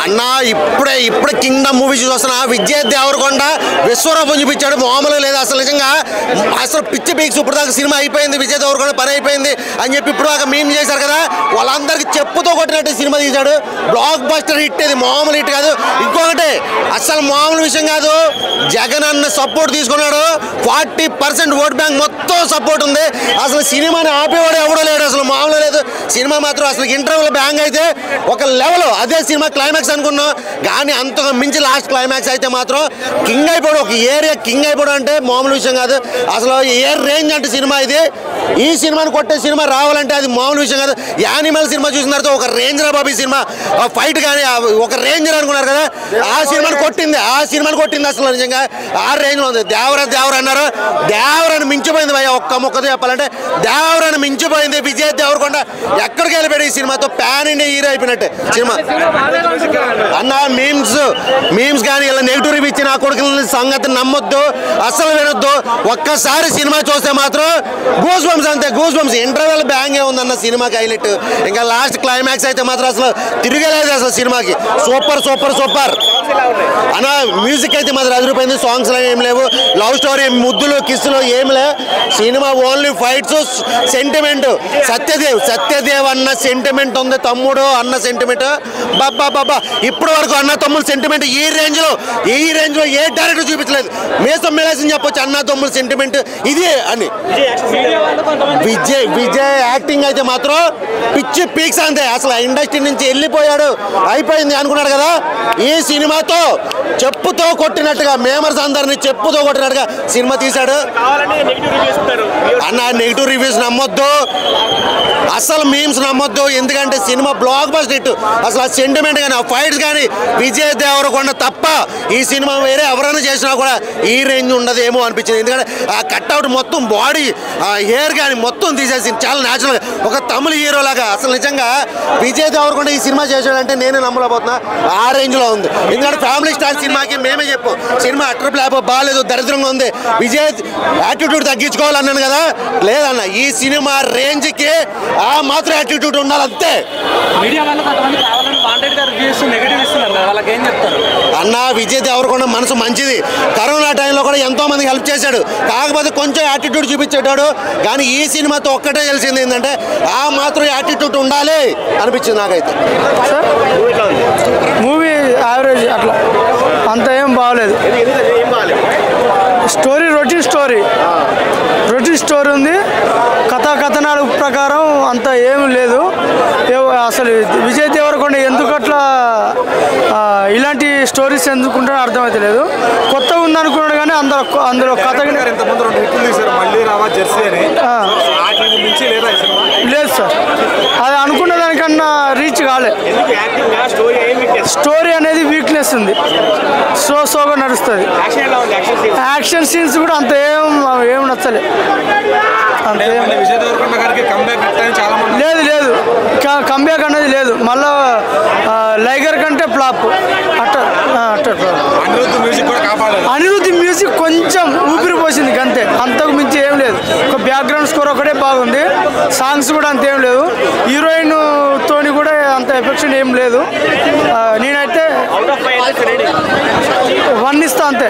అన్న ఇప్పుడే Kingdom movie చూస్తున్నా. విజయ్ దేవరకొండ విశ్వరూపం చూపించాడు, మామూలుగా లేదు అసలు. నిజంగా అసలు పిచ్చి పీక్స్ ఇప్పుడు దాకా సినిమా అయిపోయింది, విజయ్ దేవరకొండ పని అయిపోయింది అని చెప్పి ఇప్పుడు దాకా మీమ్ చేశారు కదా, వాళ్ళందరికీ చెప్పుతో కొట్టినట్టు సినిమా తీశాడు. బ్లాక్ బస్టర్ హిట్, ఇది మామూలు హిట్ కాదు. ఇంకొకటి అసలు మామూలు విషయం కాదు, జగన్ అన్న సపోర్ట్ తీసుకున్నాడు. 40% ఓట్ బ్యాంక్ మొత్తం సపోర్ట్ ఉంది. అసలు సినిమాని ఆపేవాడు ఎవడో లేడు, అసలు మామూలు లేదు. సినిమా మాత్రం అసలు ఇంటర్వల్ బ్యాంగ్ అయితే ఒక లెవెల్, అదే సినిమా క్లైమాక్స్ అనుకున్నాం. కానీ అంతగా మించి లాస్ట్ క్లైమాక్స్ అయితే మాత్రం కింగ్ అయిపోవడం, ఒక ఏరియా కింగ్ అయిపోవడం అంటే మామూలు విషయం కాదు. అసలు ఏ రేంజ్ అంటే సినిమా ఇది. ఈ సినిమాని కొట్టే సినిమా రావాలంటే అది మామూలు విషయం కాదు. యానిమల్ సినిమా చూసిన తర్వాత ఒక రేంజర్ బాబీ సినిమా ఫైట్ కానీ ఒక రేంజర్ అనుకున్నారు కదా, ఆ సినిమాని కొట్టింది అసలు. నిజంగా ఆ రేంజ్లో ఉంది. దేవర అన్నారు, దేవరని మించిపోయింది భయ్య. ఒక్క ముక్కతో చెప్పాలంటే దేవరని మించిపోయింది. విజయ్ దేవరకొండ ఎక్కడికి వెళ్ళిపోయాడు ఈ సినిమాతో, ప్యాన్ ఇండియా హీరో అయిపోయినట్టే సినిమా అన్న. మీమ్స్ కానీ ఇలా నెగిటివ్ రివ్యూ ఇచ్చిన ఆ కొడుకుల సంగతి నమ్మొద్దు, అస్సలు వినొద్దు. ఒక్కసారి సినిమా చూస్తే మాత్రం గూస్ బంప్స్, అంతే గూస్ బంప్స్. ఇంటర్వెల్ బ్యాంగే ఉందన్న సినిమాకి హైలైట్. ఇంకా లాస్ట్ క్లైమాక్స్ అయితే మాత్రం అసలు తిరిగలేదు అసలు సినిమాకి. సూపర్ అన్న. మ్యూజిక్ అయితే మాత్రం అదిరిపోయింది. సాంగ్స్ ఏం లేవు, లవ్ స్టోరీ, ముద్దులు, కిస్సులు ఏం లేవు. Cinema only fights, sentiment. Satyadev అన్న సెంటిమెంట్ ఉంది, తమ్ముడు అన్న సెంటిమెంట్. బాబా ఇప్పటి వరకు అన్న తమ్ముడు సెంటిమెంట్ ఈ రేంజ్ లో ఏ డైరెక్టర్ చూపించలేదు. మేసం మేలేసి చెప్పొచ్చు అన్న తమ్ముడు సెంటిమెంట్ ఇది అని. విజయ్ యాక్టింగ్ అయితే మాత్రం పిచ్చి పీక్స్ అంతే. అసలు ఇండస్ట్రీ నుంచి వెళ్ళిపోయాడు, అయిపోయింది అనుకున్నాడు కదా, ఈ సినిమాతో చెప్పుతో కొట్టినట్టుగా, మేమర్స్ అందరినీ చెప్పుతో కొట్టినట్టుగా సినిమా తీశాడు అన్న. నెగిటివ్ రివ్యూస్ నమ్మొద్దు, అసలు మీమ్స్ నమ్మొద్దు. ఎందుకంటే సినిమా బ్లాక్ బస్టర్ హిట్. అసలు ఆ సెంటిమెంట్ కానీ, ఆ ఫైట్స్ కానీ విజయ్ దేవరకొండ తప్ప ఈ సినిమా వేరే ఎవరైనా చేసినా కూడా ఈ రేంజ్ ఉండదేమో అనిపించింది. ఎందుకంటే ఆ కట్అవుట్ మొత్తం, బాడీ, ఆ హెయిర్ కానీ మొత్తం తీసేసింది చాలా న్యాచురల్గా, ఒక తమిళ హీరో లాగా. అసలు నిజంగా విజయ్ దేవరకొండ ఈ సినిమా చేశాడంటే నేనే నమ్మలేకపోతున్నా, ఆ రేంజ్లో ఉంది. ఎందుకంటే ఫ్యామిలీ స్టార్ సినిమాకి మేమే చెప్పాం, సినిమా అట్టర్ ప్లాప్ బాగాలేదు, దరిద్రంగా ఉంది, విజయ్ యాటిట్యూడ్ తగ్గించుకోవాలన్నాను కదా. లేదన్న, ఈ సినిమా రేంజ్కి ఆ మాత్రం యాటిట్యూడ్ ఉండాలి అంతే. అన్న విజయ్ దేవరకొండ మనసు మంచిది, కరోనా టైంలో కూడా ఎంతో మందికి హెల్ప్ చేశాడు. కాకపోతే కొంచెం యాటిట్యూడ్ చూపించేటాడు. కానీ ఈ సినిమాతో ఒక్కటే తెలిసింది ఏంటంటే ఆ మాత్రం యాటిట్యూడ్ ఉండాలి అనిపించింది నాకైతే. మూవీ యావరేజ్, అట్లా అంత ఏం బాగలేదు. స్టోరీ రొటీన్ స్టోరీ ఉంది. కథనాల ప్రకారం అంత ఏమి లేదు. అసలు విజయ్ దేవరకొండ ఎందుకు అట్లా ఇలాంటి స్టోరీస్ ఎందుకుంటారో అర్థమైతే లేదు. కొత్త ఉందనుకున్నాడు కానీ అందులో కథ లేదు సార్. అది అనుకున్న దానికన్నా రీచ్ కాలే. స్టోరీ అనేది వీక్నెస్ ఉంది, స్లోగా నడుస్తుంది. యాక్షన్ సీన్స్ కూడా అంత ఏం నచ్చలే. లేదు కంబ్యాక్ అనేది లేదు. మళ్ళా లైగర్ కంటే ఫ్లాప్ అట్ట. అనిరుద్ధ్ మ్యూజిక్ కొంచెం ఊపిరి పోసింది అంతే, అంతకు మించి ఏం లేదు. ఒక బ్యాక్గ్రౌండ్ స్కోర్ ఒకటే బాగుంది, సాంగ్స్ కూడా అంతేం లేదు. హీరోయిన్ తోని కూడా అంత ఎఫెక్షన్ ఏం లేదు. నేనైతే 1 ఇస్తా అంతే.